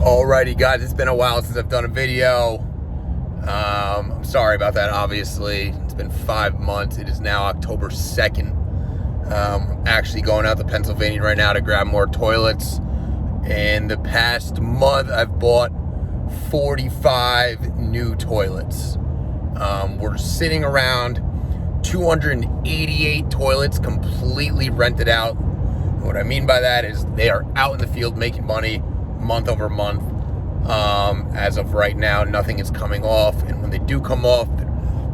Alrighty, guys, it's been a while since I've done a video. I'm sorry about that, obviously. It's been 5 months. It is now October 2nd. I'm actually going out to Pennsylvania right now to grab more toilets. In the past month, I've bought 45 new toilets. We're sitting around 288 toilets completely rented out. And what I mean by that is they are out in the field making money month over month. As of right now, nothing is coming off, and when they do come off,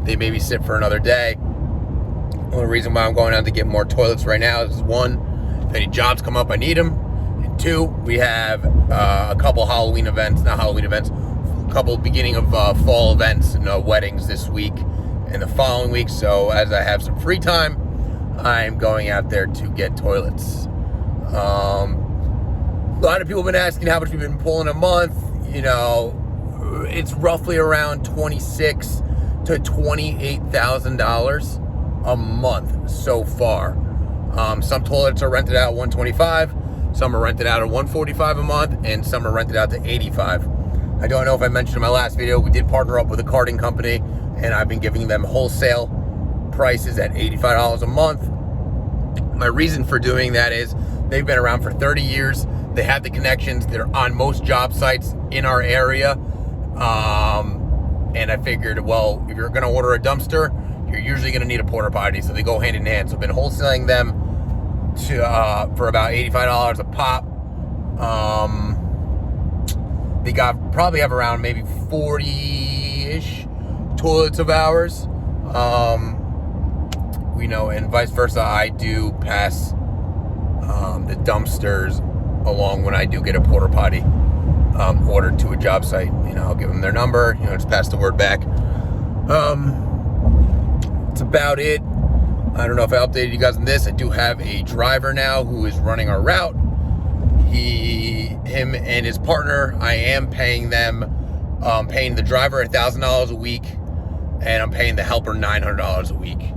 they maybe sit for another day. The only reason why I'm going out to get more toilets right now is, one, if any jobs come up, I need them, and two, we have a couple beginning of fall events and weddings this week and the following week. So as I have some free time, I'm going out there to get toilets. A lot of people have been asking how much we've been pulling a month. You know, it's roughly around $26,000 to $28,000 a month so far. Some toilets are rented out at $125, some are rented out at $145 a month, and some are rented out to $85. I don't know if I mentioned in my last video, we did partner up with a carting company, and I've been giving them wholesale prices at $85 a month. My reason for doing that is they've been around for 30 years. They have the connections. They're on most job sites in our area. And I figured, well, if you're going to order a dumpster, you're usually going to need a porta potty. So they go hand in hand. So I've been wholesaling them to for about $85 a pop. They probably have around maybe 40-ish toilets of ours. And vice versa. I do pass the dumpsters along when I do get a porta potty ordered to a job site. I'll give them their number, just pass the word back. It's about it. I don't know if I updated you guys on this. I do have a driver now who is running our route. Him and his partner, I am paying them, paying the driver $1,000 a week, and I'm paying the helper $900 a week.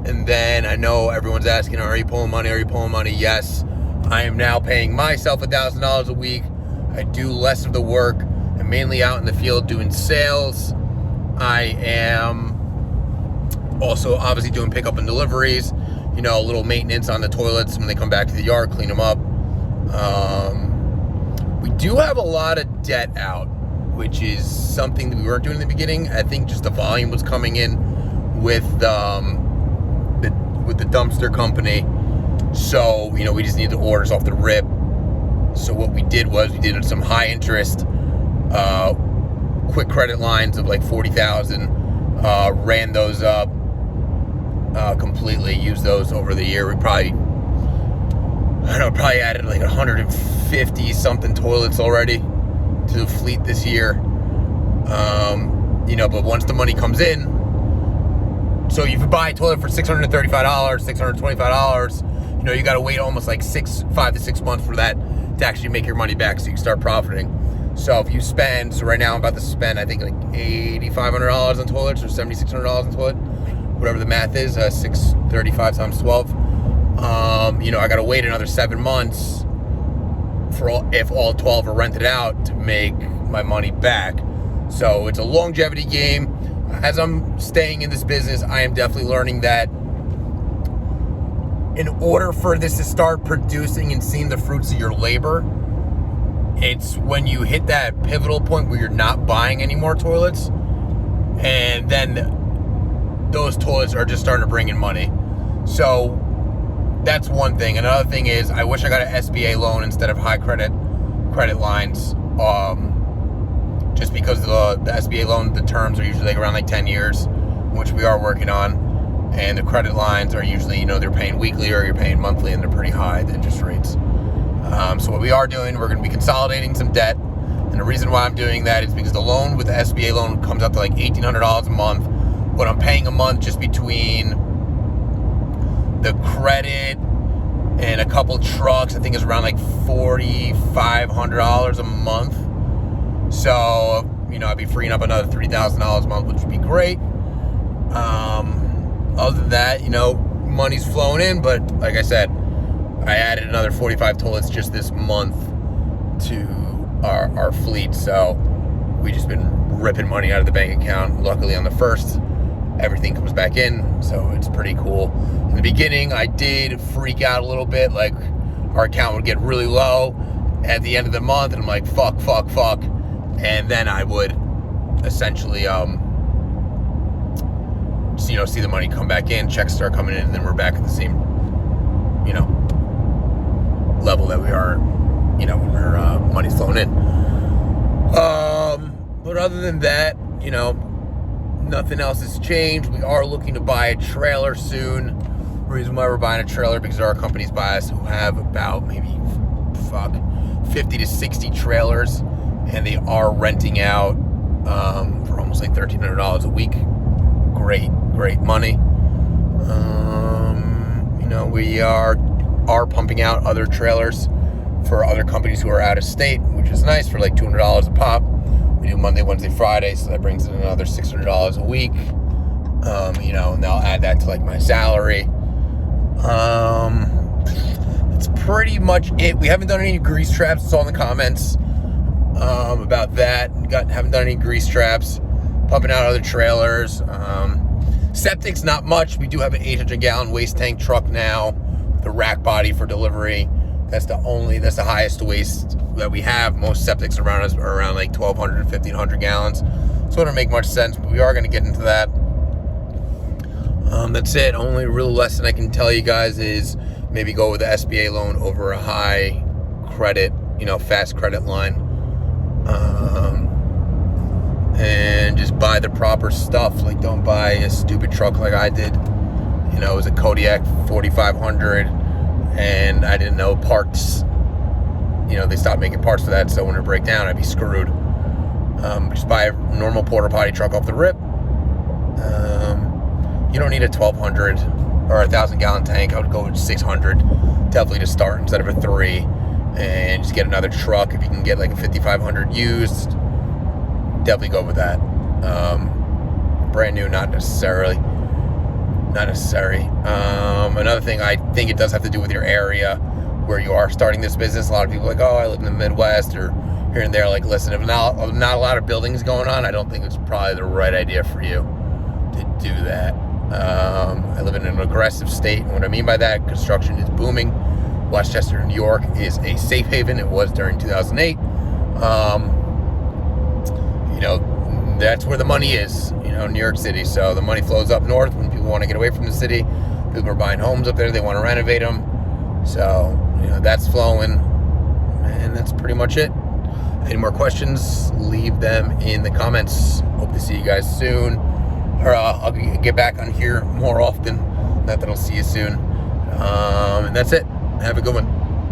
And then I know everyone's asking, are you pulling money? Are you pulling money? Yes. I am now paying myself $1,000 a week. I do less of the work. I'm mainly out in the field doing sales. I am also obviously doing pickup and deliveries, a little maintenance on the toilets when they come back to the yard, clean them up. We do have a lot of debt out, which is something that we weren't doing in the beginning. I think just the volume was coming in with the dumpster company. So, we just needed the orders off the rip. So what we did was we did some high interest, quick credit lines of like $40,000, ran those up completely, used those over the year. We probably added like 150 something toilets already to the fleet this year. But once the money comes in, so if you buy a toilet for $635, $625, you got to wait almost like 5 to 6 months for that to actually make your money back so you can start profiting. So if you spend, so right now I'm about to spend, I think like $8,500 on toilets or $7,600 on toilet, whatever the math is, 635 times 12. I got to wait another 7 months if all 12 are rented out to make my money back. So it's a longevity game. As I'm staying in this business, I am definitely learning that in order for this to start producing and seeing the fruits of your labor, it's when you hit that pivotal point where you're not buying any more toilets, and then those toilets are just starting to bring in money. So that's one thing. Another thing is, I wish I got an SBA loan instead of high credit lines. Just because the SBA loan, the terms are usually like around like 10 years, which we are working on. And the credit lines are usually, they're paying weekly or you're paying monthly, and they're pretty high, the interest rates. So what we are doing, we're going to be consolidating some debt. And the reason why I'm doing that is because the loan with the SBA loan comes out to like $1,800 a month. What I'm paying a month just between the credit and a couple trucks, I think is around like $4,500 a month. So, I'd be freeing up another $3,000 a month, which would be great. Other than that, money's flowing in, but like I said, I added another 45 toilets just this month to our fleet. So we just been ripping money out of the bank account. Luckily on the 1st, everything comes back in, so it's pretty cool. In the beginning, I did freak out a little bit. Like, our account would get really low at the end of the month, and I'm like, fuck. And then I would essentially, see the money come back in, checks start coming in, and then we're back at the same, level that we are, when our money's flowing in. But other than that, nothing else has changed. We are looking to buy a trailer soon. The reason why we're buying a trailer, because there are companies by us who have about maybe 50 to 60 trailers, and they are renting out for almost like $1,300 a week. Great money. We are pumping out other trailers for other companies who are out of state, which is nice, for like $200 a pop. We do Monday, Wednesday, Friday, so that brings in another $600 a week. And they'll add that to like my salary. That's pretty much it. We haven't done any grease traps. It's all in the comments about that. Haven't done any grease traps. Pumping out other trailers. Septic's not much. We do have an 800-gallon waste tank truck now, the rack body for delivery. That's the highest waste that we have. Most septics around us are around like 1,200 to 1,500 gallons. So it doesn't make much sense, but we are going to get into that. That's it. Only real lesson I can tell you guys is maybe go with the SBA loan over a high credit, fast credit line. And just buy the proper stuff. Like, don't buy a stupid truck like I did. It was a Kodiak 4500, and I didn't know parts. They stopped making parts for that, so when it break down, I'd be screwed. Just buy a normal porta potty truck off the rip. You don't need a 1,200 or a 1,000-gallon tank. I would go with 600, definitely to start, instead of a 3, and just get another truck. If you can get like a 5,500 used, definitely go with that. Brand new, not necessary. Another thing, I think it does have to do with your area where you are starting this business. A lot of people are like, I live in the Midwest, or here and there. Like, listen, if not a lot of buildings going on, I don't think it's probably the right idea for you to do that. I live in an aggressive state, and what I mean by that, construction is booming. Westchester, New York is a safe haven. It was during 2008. That's where the money is, New York City. So the money flows up north when people want to get away from the city. People are buying homes up there. They want to renovate them. So, that's flowing. And that's pretty much it. Any more questions, leave them in the comments. Hope to see you guys soon. Or I'll get back on here more often. Not that I'll see you soon. And that's it. Have a good one.